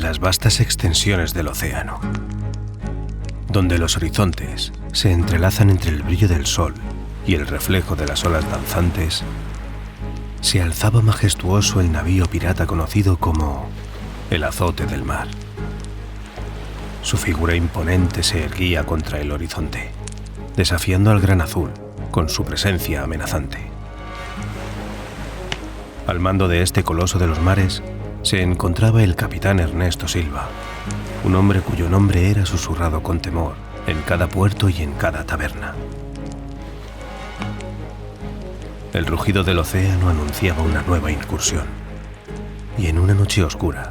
las vastas extensiones del océano, donde los horizontes se entrelazan entre el brillo del sol y el reflejo de las olas danzantes, se alzaba majestuoso el navío pirata conocido como el Azote del Mar. Su figura imponente se erguía contra el horizonte, desafiando al gran azul con su presencia amenazante. Al mando de este coloso de los mares se encontraba el capitán Ernesto Silva, un hombre cuyo nombre era susurrado con temor en cada puerto y en cada taberna. El rugido del océano anunciaba una nueva incursión, y en una noche oscura,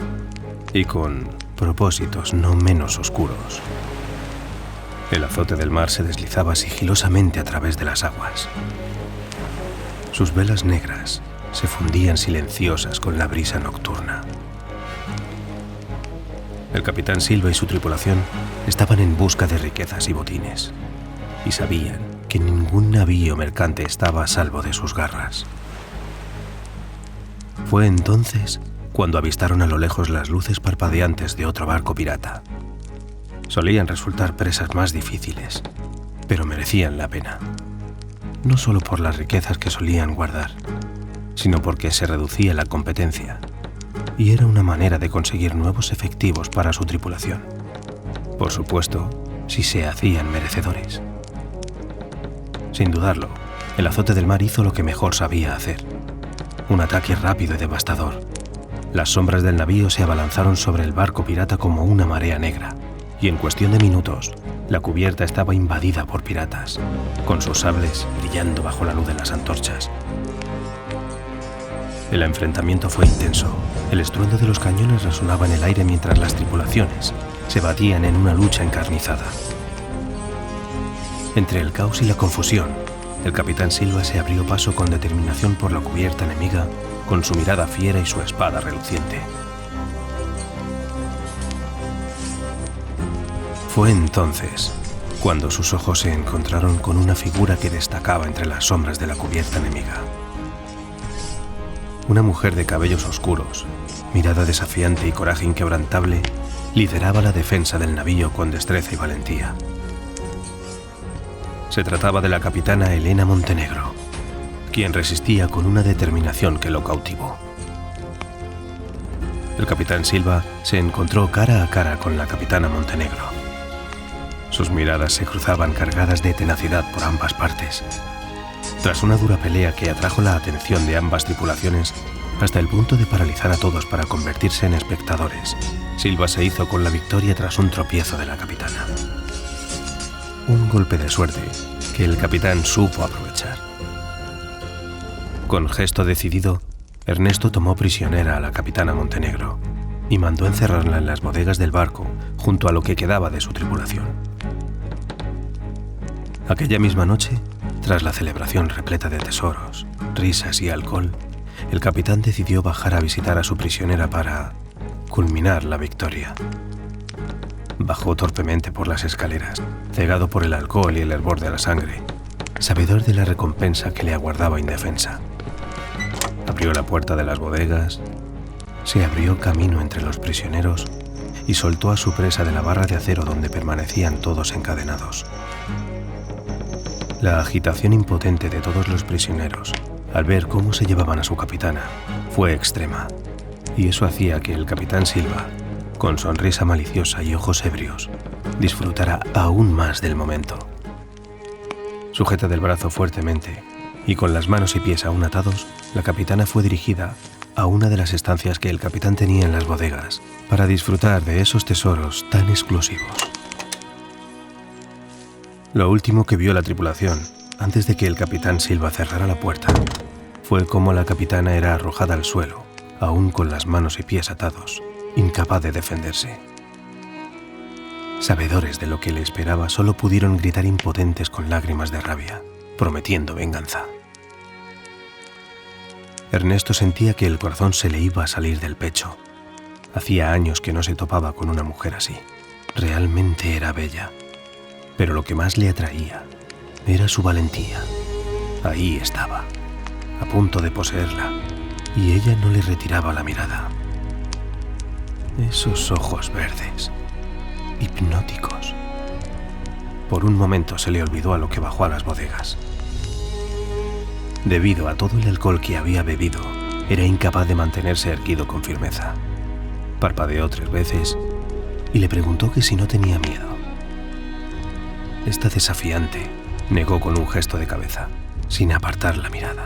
y con propósitos no menos oscuros, el azote del mar se deslizaba sigilosamente a través de las aguas. Sus velas negras se fundían silenciosas con la brisa nocturna. El capitán Silva y su tripulación estaban en busca de riquezas y botines, y sabían que ningún navío mercante estaba a salvo de sus garras. Fue entonces cuando avistaron a lo lejos las luces parpadeantes de otro barco pirata. Solían resultar presas más difíciles, pero merecían la pena, no solo por las riquezas que solían guardar, sino porque se reducía la competencia y era una manera de conseguir nuevos efectivos para su tripulación. Por supuesto, si se hacían merecedores. Sin dudarlo, el Azote del Mar hizo lo que mejor sabía hacer: un ataque rápido y devastador. Las sombras del navío se abalanzaron sobre el barco pirata como una marea negra, y en cuestión de minutos, la cubierta estaba invadida por piratas, con sus sables brillando bajo la luz de las antorchas. El enfrentamiento fue intenso. El estruendo de los cañones resonaba en el aire mientras las tripulaciones se batían en una lucha encarnizada. Entre el caos y la confusión, el capitán Silva se abrió paso con determinación por la cubierta enemiga, con su mirada fiera y su espada reluciente. Fue entonces cuando sus ojos se encontraron con una figura que destacaba entre las sombras de la cubierta enemiga. Una mujer de cabellos oscuros, mirada desafiante y coraje inquebrantable, lideraba la defensa del navío con destreza y valentía. Se trataba de la capitana Elena Montenegro, quien resistía con una determinación que lo cautivó. El capitán Silva se encontró cara a cara con la capitana Montenegro. Sus miradas se cruzaban cargadas de tenacidad por ambas partes. Tras una dura pelea que atrajo la atención de ambas tripulaciones hasta el punto de paralizar a todos para convertirse en espectadores, Silva se hizo con la victoria tras un tropiezo de la capitana. Un golpe de suerte que el capitán supo aprovechar. Con gesto decidido, Ernesto tomó prisionera a la capitana Montenegro y mandó encerrarla en las bodegas del barco junto a lo que quedaba de su tripulación. Aquella misma noche, tras la celebración repleta de tesoros, risas y alcohol, el capitán decidió bajar a visitar a su prisionera para culminar la victoria. Bajó torpemente por las escaleras, cegado por el alcohol y el hervor de la sangre, sabedor de la recompensa que le aguardaba indefensa. Abrió la puerta de las bodegas, se abrió camino entre los prisioneros y soltó a su presa de la barra de acero donde permanecían todos encadenados. La agitación impotente de todos los prisioneros al ver cómo se llevaban a su capitana fue extrema, y eso hacía que el capitán Silva, con sonrisa maliciosa y ojos ebrios, disfrutara aún más del momento. Sujeta del brazo fuertemente y con las manos y pies aún atados, la capitana fue dirigida a una de las estancias que el capitán tenía en las bodegas para disfrutar de esos tesoros tan exclusivos. Lo último que vio la tripulación, antes de que el capitán Silva cerrara la puerta, fue cómo la capitana era arrojada al suelo, aún con las manos y pies atados, incapaz de defenderse. Sabedores de lo que le esperaba, solo pudieron gritar impotentes con lágrimas de rabia, prometiendo venganza. Ernesto sentía que el corazón se le iba a salir del pecho. Hacía años que no se topaba con una mujer así. Realmente era bella. Pero lo que más le atraía era su valentía. Ahí estaba, a punto de poseerla, y ella no le retiraba la mirada. Esos ojos verdes, hipnóticos. Por un momento se le olvidó a lo que bajó a las bodegas. Debido a todo el alcohol que había bebido, era incapaz de mantenerse erguido con firmeza. Parpadeó 3 veces y le preguntó que si no tenía miedo. Esta desafiante negó con un gesto de cabeza, sin apartar la mirada.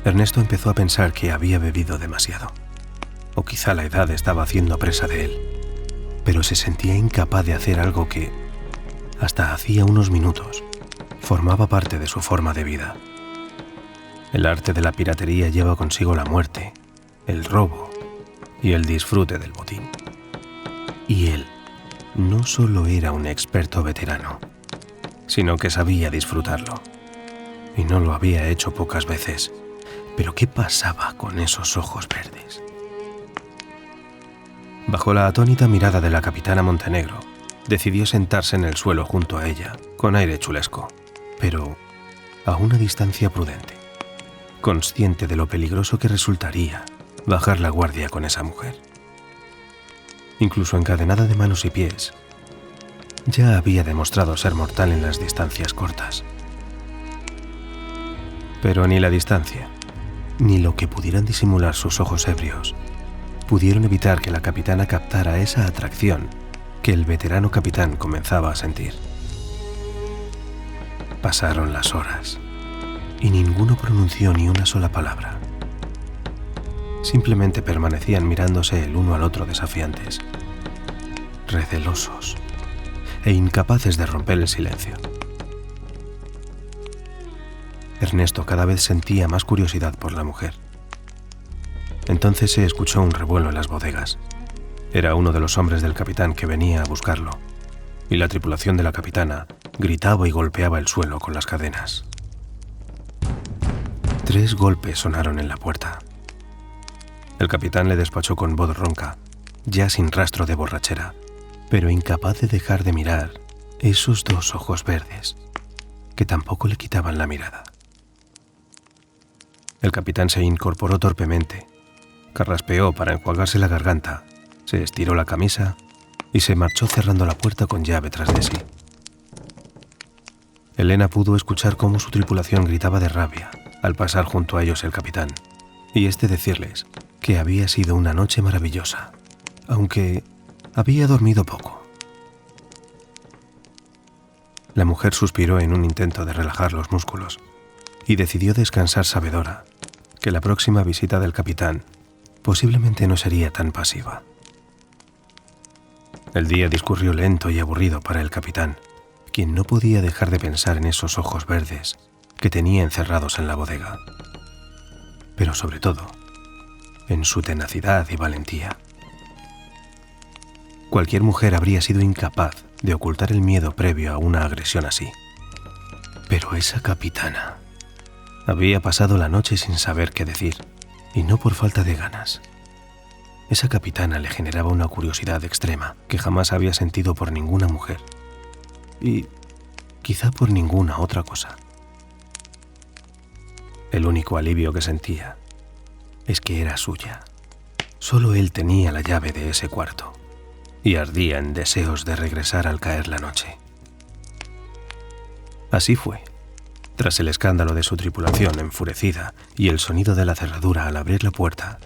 Ernesto empezó a pensar que había bebido demasiado, o quizá la edad estaba haciendo presa de él, pero se sentía incapaz de hacer algo que, hasta hacía unos minutos, formaba parte de su forma de vida. El arte de la piratería lleva consigo la muerte, el robo y el disfrute del botín. Y él no solo era un experto veterano, sino que sabía disfrutarlo. Y no lo había hecho pocas veces. Pero ¿qué pasaba con esos ojos verdes? Bajo la atónita mirada de la capitana Montenegro, decidió sentarse en el suelo junto a ella, con aire chulesco, pero a una distancia prudente, consciente de lo peligroso que resultaría bajar la guardia con esa mujer. Incluso encadenada de manos y pies, ya había demostrado ser mortal en las distancias cortas. Pero ni la distancia, ni lo que pudieran disimular sus ojos ebrios, pudieron evitar que la capitana captara esa atracción que el veterano capitán comenzaba a sentir. Pasaron las horas y ninguno pronunció ni una sola palabra. Simplemente permanecían mirándose el uno al otro desafiantes, recelosos e incapaces de romper el silencio. Ernesto cada vez sentía más curiosidad por la mujer. Entonces se escuchó un revuelo en las bodegas. Era uno de los hombres del capitán que venía a buscarlo, y la tripulación de la capitana gritaba y golpeaba el suelo con las cadenas. 3 golpes sonaron en la puerta. El capitán le despachó con voz ronca, ya sin rastro de borrachera, pero incapaz de dejar de mirar esos 2 ojos verdes, que tampoco le quitaban la mirada. El capitán se incorporó torpemente, carraspeó para enjuagarse la garganta, se estiró la camisa y se marchó cerrando la puerta con llave tras de sí. Elena pudo escuchar cómo su tripulación gritaba de rabia al pasar junto a ellos el capitán, y este decirles que había sido una noche maravillosa, aunque había dormido poco. La mujer suspiró en un intento de relajar los músculos y decidió descansar sabedora que la próxima visita del capitán posiblemente no sería tan pasiva. El día discurrió lento y aburrido para el capitán, quien no podía dejar de pensar en esos ojos verdes que tenía encerrados en la bodega, pero sobre todo en su tenacidad y valentía. Cualquier mujer habría sido incapaz de ocultar el miedo previo a una agresión así, pero esa capitana había pasado la noche sin saber qué decir, y no por falta de ganas. Esa capitana le generaba una curiosidad extrema que jamás había sentido por ninguna mujer, y quizá por ninguna otra cosa. El único alivio que sentía es que era suya. Solo él tenía la llave de ese cuarto, y ardía en deseos de regresar al caer la noche. Así fue. Tras el escándalo de su tripulación enfurecida y el sonido de la cerradura al abrir la puerta,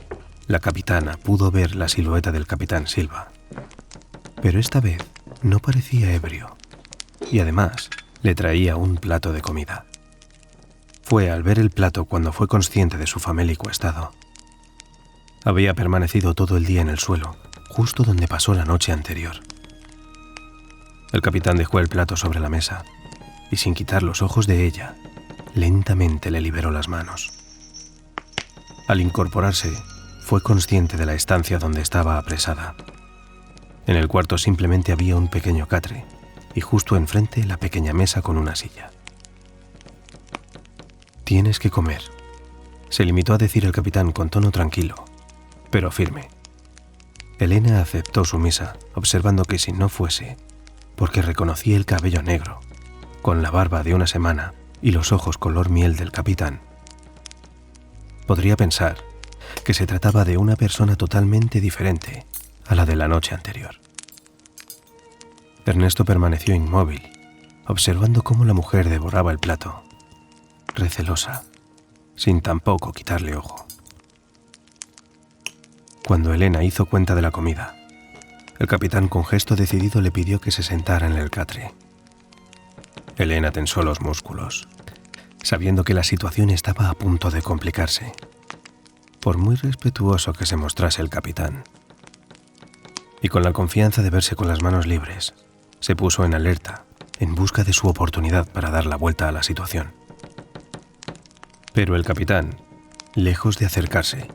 la capitana pudo ver la silueta del capitán Silva. Pero esta vez no parecía ebrio, y además le traía un plato de comida. Fue al ver el plato cuando fue consciente de su famélico estado. Había permanecido todo el día en el suelo, justo donde pasó la noche anterior. El capitán dejó el plato sobre la mesa y, sin quitar los ojos de ella, lentamente le liberó las manos. Al incorporarse, fue consciente de la estancia donde estaba apresada. En el cuarto simplemente había un pequeño catre y justo enfrente la pequeña mesa con una silla. «Tienes que comer», se limitó a decir el capitán con tono tranquilo, pero firme. Elena aceptó sumisa, observando que si no fuese, porque reconocía el cabello negro, con la barba de una semana y los ojos color miel del capitán, podría pensar que se trataba de una persona totalmente diferente a la de la noche anterior. Ernesto permaneció inmóvil, observando cómo la mujer devoraba el plato, recelosa, sin tampoco quitarle ojo. Cuando Elena hizo cuenta de la comida, el capitán con gesto decidido le pidió que se sentara en el catre. Elena tensó los músculos, sabiendo que la situación estaba a punto de complicarse, por muy respetuoso que se mostrase el capitán. Y con la confianza de verse con las manos libres, se puso en alerta, en busca de su oportunidad para dar la vuelta a la situación. Pero el capitán, lejos de acercarse,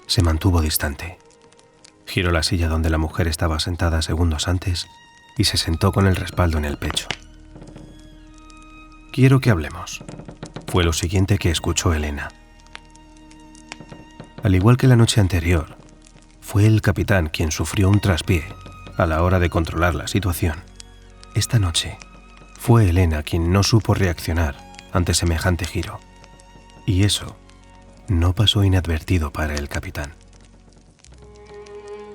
se mantuvo distante. Giró la silla donde la mujer estaba sentada segundos antes y se sentó con el respaldo en el pecho. «Quiero que hablemos», fue lo siguiente que escuchó Elena. Al igual que la noche anterior, fue el capitán quien sufrió un traspié a la hora de controlar la situación. Esta noche fue Elena quien no supo reaccionar ante semejante giro. Y eso no pasó inadvertido para el capitán.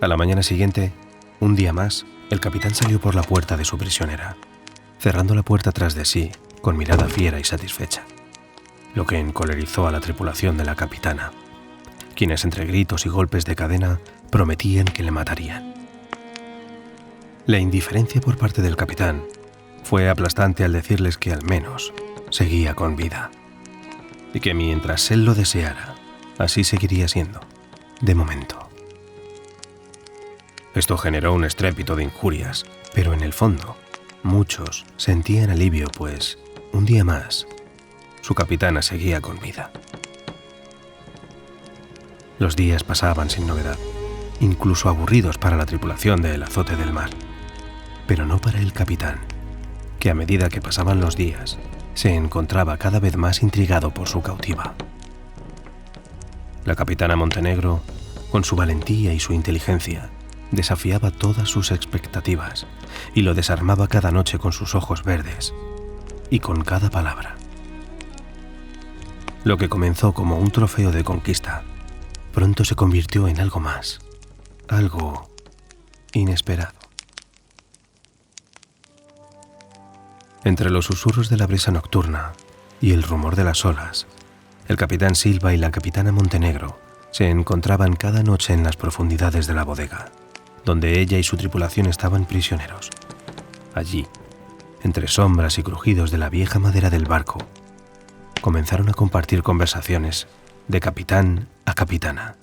A la mañana siguiente, un día más, el capitán salió por la puerta de su prisionera, cerrando la puerta tras de sí con mirada fiera y satisfecha, lo que encolerizó a la tripulación de la capitana, quienes entre gritos y golpes de cadena prometían que le matarían. La indiferencia por parte del capitán fue aplastante al decirles que al menos seguía con vida, y que mientras él lo deseara, así seguiría siendo, de momento. Esto generó un estrépito de injurias, pero en el fondo, muchos sentían alivio, pues, un día más, su capitana seguía con vida. Los días pasaban sin novedad, incluso aburridos para la tripulación del Azote del Mar, pero no para el capitán, que a medida que pasaban los días, se encontraba cada vez más intrigado por su cautiva. La capitana Montenegro, con su valentía y su inteligencia, desafiaba todas sus expectativas y lo desarmaba cada noche con sus ojos verdes y con cada palabra. Lo que comenzó como un trofeo de conquista, pronto se convirtió en algo más, algo inesperado. Entre los susurros de la brisa nocturna y el rumor de las olas, el capitán Silva y la capitana Montenegro se encontraban cada noche en las profundidades de la bodega, donde ella y su tripulación estaban prisioneros. Allí, entre sombras y crujidos de la vieja madera del barco, comenzaron a compartir conversaciones de capitán a capitana,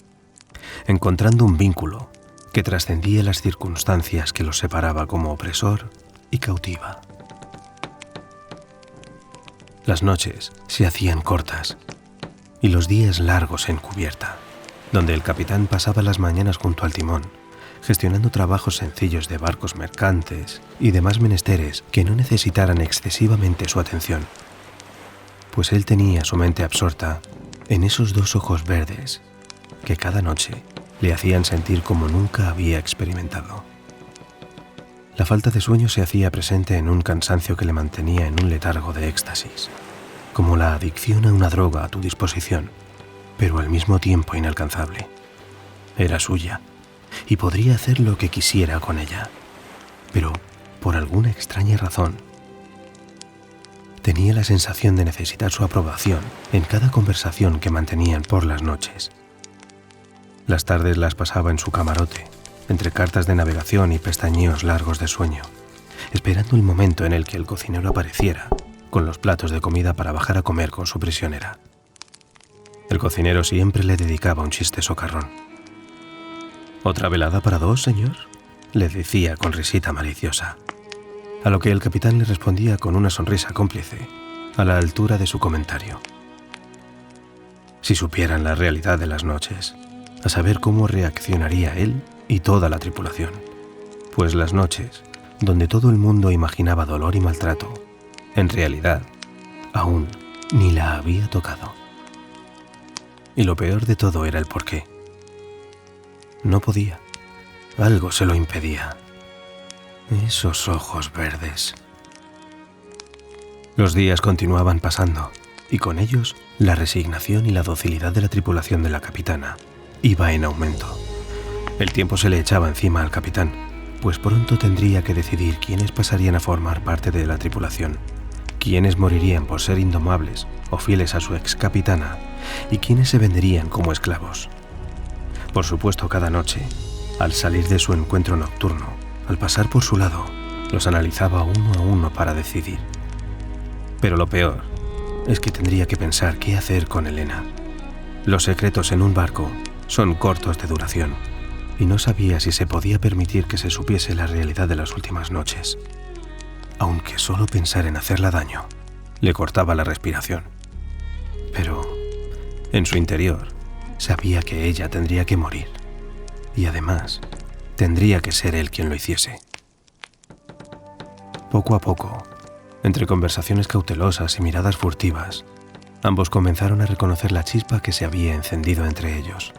encontrando un vínculo que trascendía las circunstancias que los separaba como opresor y cautiva. Las noches se hacían cortas y los días largos en cubierta, donde el capitán pasaba las mañanas junto al timón, gestionando trabajos sencillos de barcos mercantes y demás menesteres que no necesitaran excesivamente su atención, pues él tenía su mente absorta en esos dos ojos verdes que cada noche le hacían sentir como nunca había experimentado. La falta de sueño se hacía presente en un cansancio que le mantenía en un letargo de éxtasis, como la adicción a una droga a tu disposición, pero al mismo tiempo inalcanzable. Era suya, y podría hacer lo que quisiera con ella, pero por alguna extraña razón tenía la sensación de necesitar su aprobación en cada conversación que mantenían por las noches. Las tardes las pasaba en su camarote, entre cartas de navegación y pestañeos largos de sueño, esperando el momento en el que el cocinero apareciera con los platos de comida para bajar a comer con su prisionera. El cocinero siempre le dedicaba un chiste socarrón. «¿Otra velada para dos, señor?», le decía con risita maliciosa, a lo que el capitán le respondía con una sonrisa cómplice, a la altura de su comentario. Si supieran la realidad de las noches, a saber cómo reaccionaría él y toda la tripulación, pues las noches, donde todo el mundo imaginaba dolor y maltrato, en realidad, aún ni la había tocado. Y lo peor de todo era el porqué. No podía. Algo se lo impedía. Esos ojos verdes. Los días continuaban pasando, y con ellos la resignación y la docilidad de la tripulación de la capitana, iba en aumento. El tiempo se le echaba encima al capitán, pues pronto tendría que decidir quiénes pasarían a formar parte de la tripulación, quiénes morirían por ser indomables o fieles a su ex capitana y quiénes se venderían como esclavos. Por supuesto, cada noche, al salir de su encuentro nocturno, al pasar por su lado, los analizaba uno a uno para decidir. Pero lo peor es que tendría que pensar qué hacer con Elena. Los secretos en un barco son cortos de duración, y no sabía si se podía permitir que se supiese la realidad de las últimas noches. Aunque solo pensar en hacerla daño le cortaba la respiración. Pero en su interior sabía que ella tendría que morir, y además tendría que ser él quien lo hiciese. Poco a poco, entre conversaciones cautelosas y miradas furtivas, ambos comenzaron a reconocer la chispa que se había encendido entre ellos.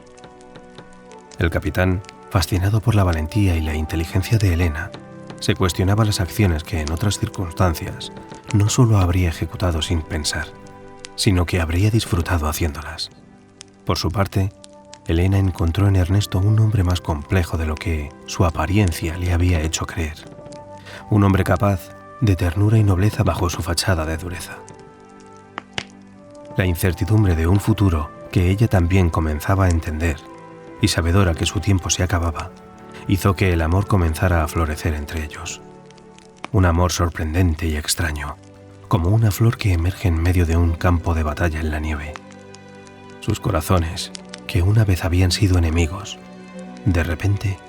El capitán, fascinado por la valentía y la inteligencia de Elena, se cuestionaba las acciones que en otras circunstancias no solo habría ejecutado sin pensar, sino que habría disfrutado haciéndolas. Por su parte, Elena encontró en Ernesto un hombre más complejo de lo que su apariencia le había hecho creer. Un hombre capaz de ternura y nobleza bajo su fachada de dureza. La incertidumbre de un futuro que ella también comenzaba a entender, y sabedora que su tiempo se acababa, hizo que el amor comenzara a florecer entre ellos. Un amor sorprendente y extraño, como una flor que emerge en medio de un campo de batalla en la nieve. Sus corazones, que una vez habían sido enemigos, de repente,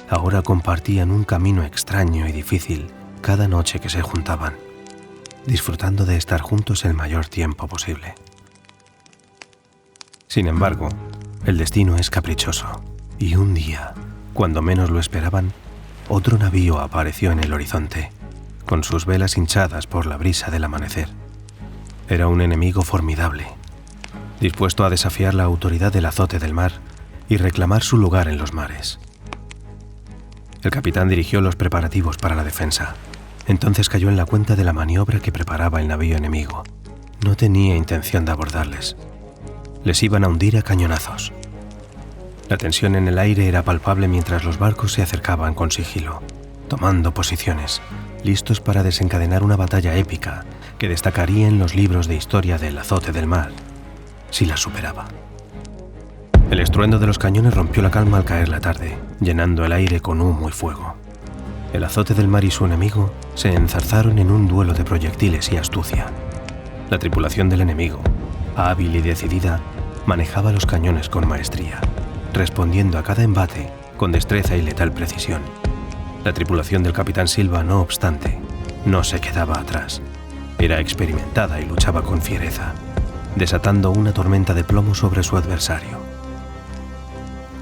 ahora compartían un camino extraño y difícil cada noche que se juntaban, disfrutando de estar juntos el mayor tiempo posible. Sin embargo, el destino es caprichoso, y un día, cuando menos lo esperaban, otro navío apareció en el horizonte, con sus velas hinchadas por la brisa del amanecer. Era un enemigo formidable, dispuesto a desafiar la autoridad del azote del mar y reclamar su lugar en los mares. El capitán dirigió los preparativos para la defensa. Entonces cayó en la cuenta de la maniobra que preparaba el navío enemigo. No tenía intención de abordarles. Les iban a hundir a cañonazos. La tensión en el aire era palpable mientras los barcos se acercaban con sigilo, tomando posiciones, listos para desencadenar una batalla épica que destacaría en los libros de historia del azote del mar, si la superaba. El estruendo de los cañones rompió la calma al caer la tarde, llenando el aire con humo y fuego. El azote del mar y su enemigo se enzarzaron en un duelo de proyectiles y astucia. La tripulación del enemigo, hábil y decidida, manejaba los cañones con maestría, respondiendo a cada embate con destreza y letal precisión. La tripulación del capitán Silva, no obstante, no se quedaba atrás. Era experimentada y luchaba con fiereza, desatando una tormenta de plomo sobre su adversario.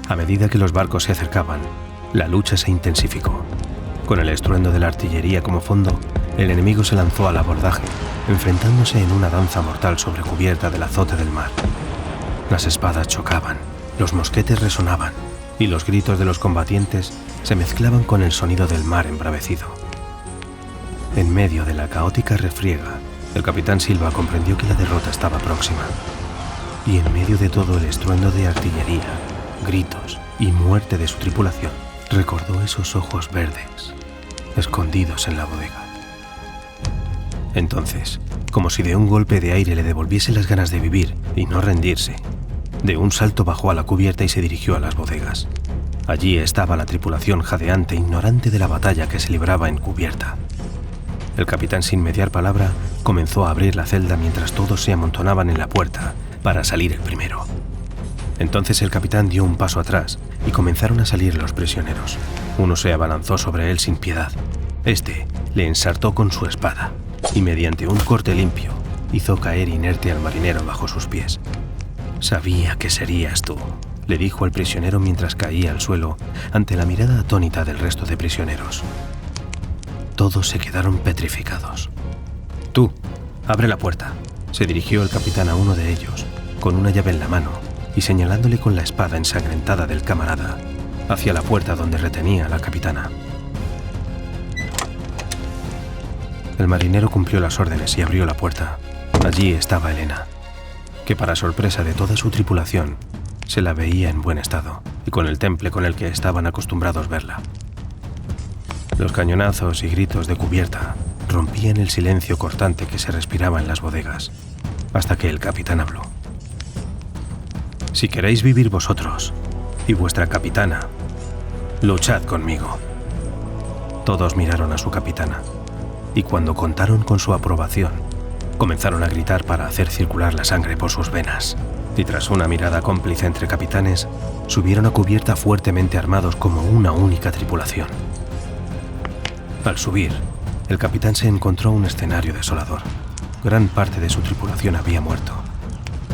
A medida que los barcos se acercaban, la lucha se intensificó. Con el estruendo de la artillería como fondo, el enemigo se lanzó al abordaje, enfrentándose en una danza mortal sobre cubierta del azote del mar. Las espadas chocaban, los mosquetes resonaban, y los gritos de los combatientes se mezclaban con el sonido del mar embravecido. En medio de la caótica refriega, el capitán Silva comprendió que la derrota estaba próxima. Y en medio de todo el estruendo de artillería, gritos y muerte de su tripulación, recordó esos ojos verdes, escondidos en la bodega. Entonces, como si de un golpe de aire le devolviese las ganas de vivir y no rendirse, de un salto bajó a la cubierta y se dirigió a las bodegas. Allí estaba la tripulación jadeante, ignorante de la batalla que se libraba en cubierta. El capitán, sin mediar palabra, comenzó a abrir la celda mientras todos se amontonaban en la puerta para salir el primero. Entonces el capitán dio un paso atrás y comenzaron a salir los prisioneros. Uno se abalanzó sobre él sin piedad. Este le ensartó con su espada y mediante un corte limpio hizo caer inerte al marinero bajo sus pies. «Sabía que serías tú», le dijo al prisionero mientras caía al suelo ante la mirada atónita del resto de prisioneros. Todos se quedaron petrificados. «Tú, abre la puerta», se dirigió el capitán a uno de ellos, con una llave en la mano y señalándole con la espada ensangrentada del camarada hacia la puerta donde retenía a la capitana. El marinero cumplió las órdenes y abrió la puerta. Allí estaba Elena, que para sorpresa de toda su tripulación, se la veía en buen estado y con el temple con el que estaban acostumbrados verla. Los cañonazos y gritos de cubierta rompían el silencio cortante que se respiraba en las bodegas, hasta que el capitán habló. «Si queréis vivir vosotros y vuestra capitana, luchad conmigo». Todos miraron a su capitana, y cuando contaron con su aprobación, comenzaron a gritar para hacer circular la sangre por sus venas. Y tras una mirada cómplice entre capitanes, subieron a cubierta fuertemente armados como una única tripulación. Al subir, el capitán se encontró un escenario desolador. Gran parte de su tripulación había muerto,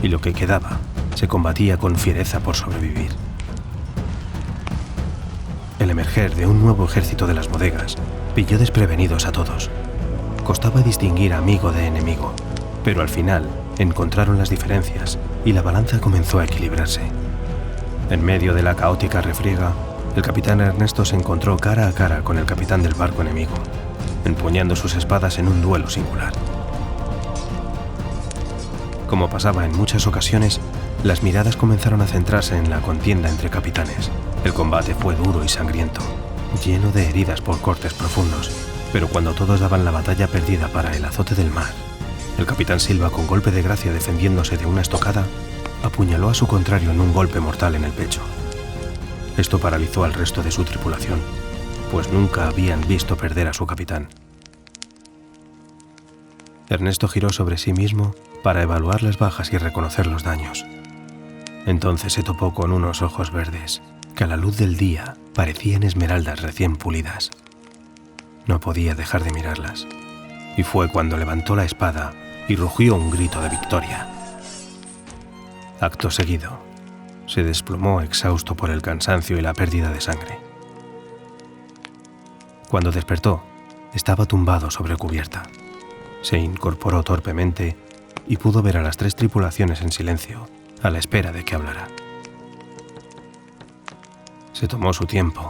y lo que quedaba se combatía con fiereza por sobrevivir. El emerger de un nuevo ejército de las bodegas pilló desprevenidos a todos. Costaba distinguir amigo de enemigo, pero al final encontraron las diferencias y la balanza comenzó a equilibrarse. En medio de la caótica refriega, el capitán Ernesto se encontró cara a cara con el capitán del barco enemigo, empuñando sus espadas en un duelo singular. Como pasaba en muchas ocasiones, las miradas comenzaron a centrarse en la contienda entre capitanes. El combate fue duro y sangriento, lleno de heridas por cortes profundos, pero cuando todos daban la batalla perdida para el azote del mar, el capitán Silva, con golpe de gracia defendiéndose de una estocada, apuñaló a su contrario en un golpe mortal en el pecho. Esto paralizó al resto de su tripulación, pues nunca habían visto perder a su capitán. Ernesto giró sobre sí mismo para evaluar las bajas y reconocer los daños. Entonces se topó con unos ojos verdes que a la luz del día parecían esmeraldas recién pulidas. No podía dejar de mirarlas, y fue cuando levantó la espada y rugió un grito de victoria. Acto seguido, se desplomó exhausto por el cansancio y la pérdida de sangre. Cuando despertó, estaba tumbado sobre cubierta. Se incorporó torpemente y pudo ver a las 3 tripulaciones en silencio, a la espera de que hablara. Se tomó su tiempo,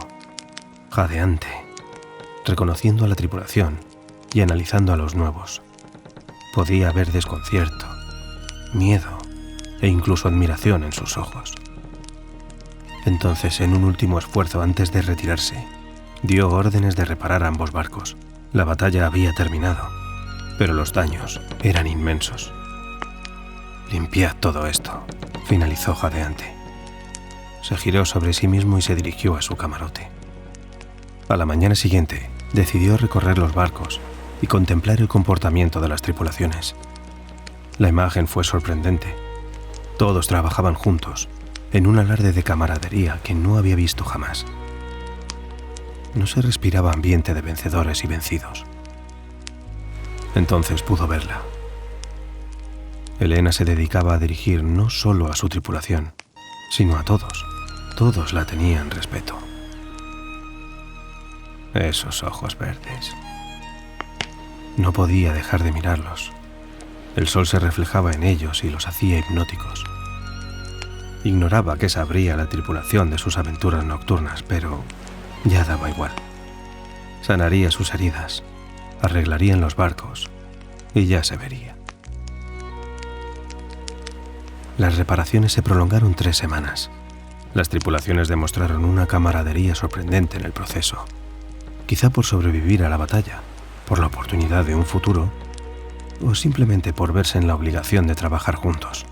jadeante, reconociendo a la tripulación y analizando a los nuevos. Podía ver desconcierto, miedo e incluso admiración en sus ojos. Entonces, en un último esfuerzo antes de retirarse, dio órdenes de reparar ambos barcos. La batalla había terminado, pero los daños eran inmensos. «Limpiad todo esto», finalizó jadeante. Se giró sobre sí mismo y se dirigió a su camarote. A la mañana siguiente, decidió recorrer los barcos y contemplar el comportamiento de las tripulaciones. La imagen fue sorprendente. Todos trabajaban juntos, en un alarde de camaradería que no había visto jamás. No se respiraba ambiente de vencedores y vencidos. Entonces pudo verla. Elena se dedicaba a dirigir no solo a su tripulación, sino a todos. Todos la tenían respeto. Esos ojos verdes. No podía dejar de mirarlos. El sol se reflejaba en ellos y los hacía hipnóticos. Ignoraba qué sabría la tripulación de sus aventuras nocturnas, pero ya daba igual. Sanaría sus heridas, arreglarían los barcos y ya se vería. Las reparaciones se prolongaron 3 semanas. Las tripulaciones demostraron una camaradería sorprendente en el proceso. Quizá por sobrevivir a la batalla, por la oportunidad de un futuro, o simplemente por verse en la obligación de trabajar juntos.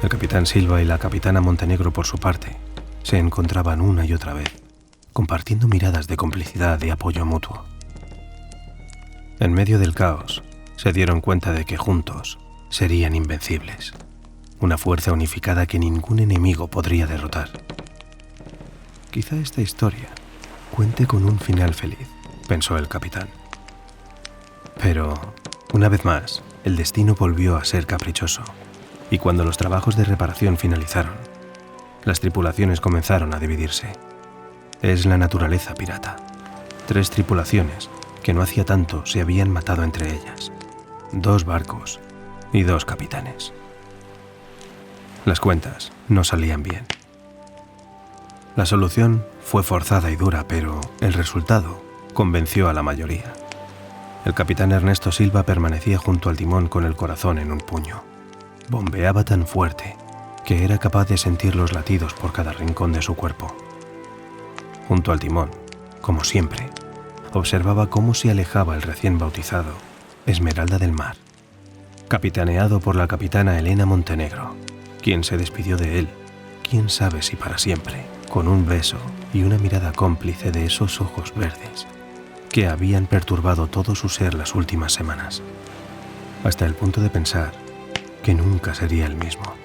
El capitán Silva y la capitana Montenegro, por su parte, se encontraban una y otra vez, compartiendo miradas de complicidad y apoyo mutuo. En medio del caos, se dieron cuenta de que juntos serían invencibles, una fuerza unificada que ningún enemigo podría derrotar. Quizá esta historia cuente con un final feliz, pensó el capitán. Pero, una vez más, el destino volvió a ser caprichoso, y cuando los trabajos de reparación finalizaron, las tripulaciones comenzaron a dividirse. Es la naturaleza pirata. 3 tripulaciones que no hacía tanto se habían matado entre ellas. 2 barcos y 2 capitanes. Las cuentas no salían bien. La solución fue forzada y dura, pero el resultado convenció a la mayoría. El capitán Ernesto Silva permanecía junto al timón con el corazón en un puño. Bombeaba tan fuerte que era capaz de sentir los latidos por cada rincón de su cuerpo. Junto al timón, como siempre, observaba cómo se alejaba el recién bautizado Esmeralda del Mar, capitaneado por la capitana Elena Montenegro, quien se despidió de él, quién sabe si para siempre, con un beso y una mirada cómplice de esos ojos verdes que habían perturbado todo su ser las últimas semanas, hasta el punto de pensar que nunca sería el mismo.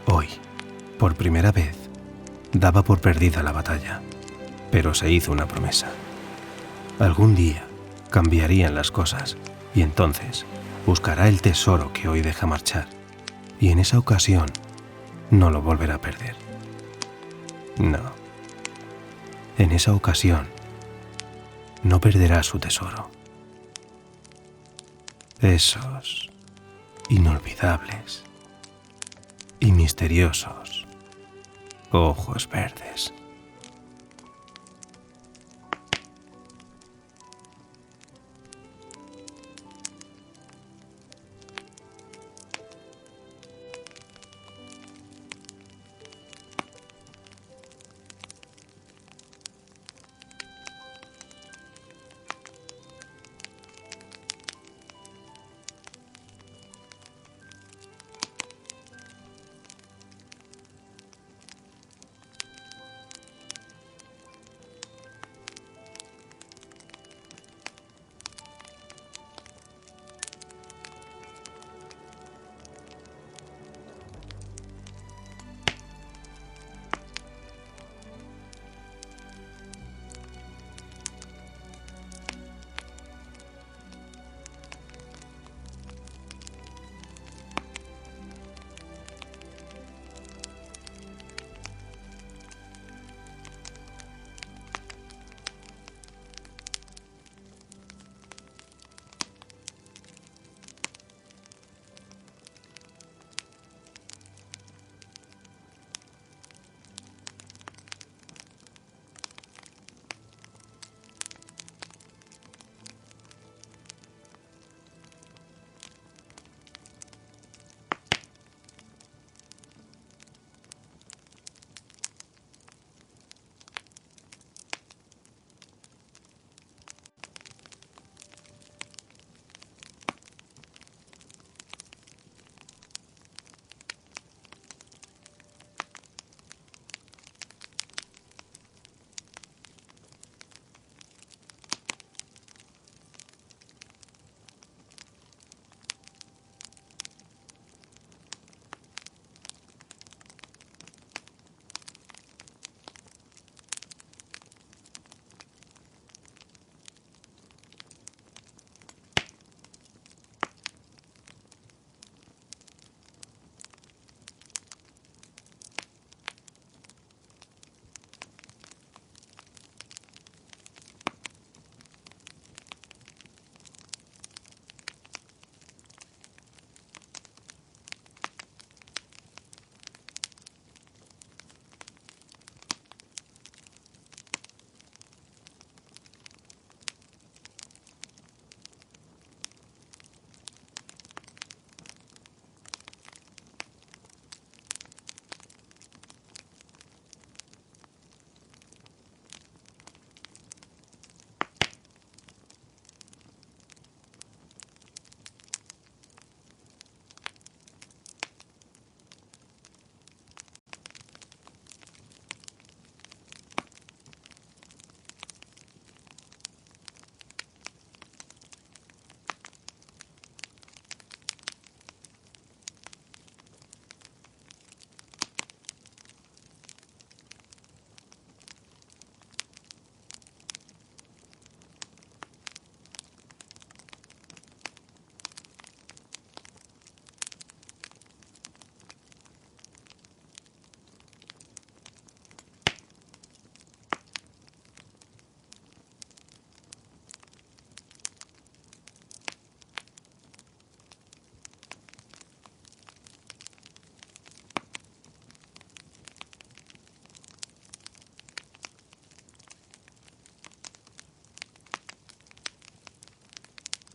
Hoy, por primera vez, daba por perdida la batalla, pero se hizo una promesa. Algún día cambiarían las cosas y entonces buscará el tesoro que hoy deja marchar, y en esa ocasión no lo volverá a perder. No. En esa ocasión no perderá su tesoro. Esos inolvidables y misteriosos ojos verdes.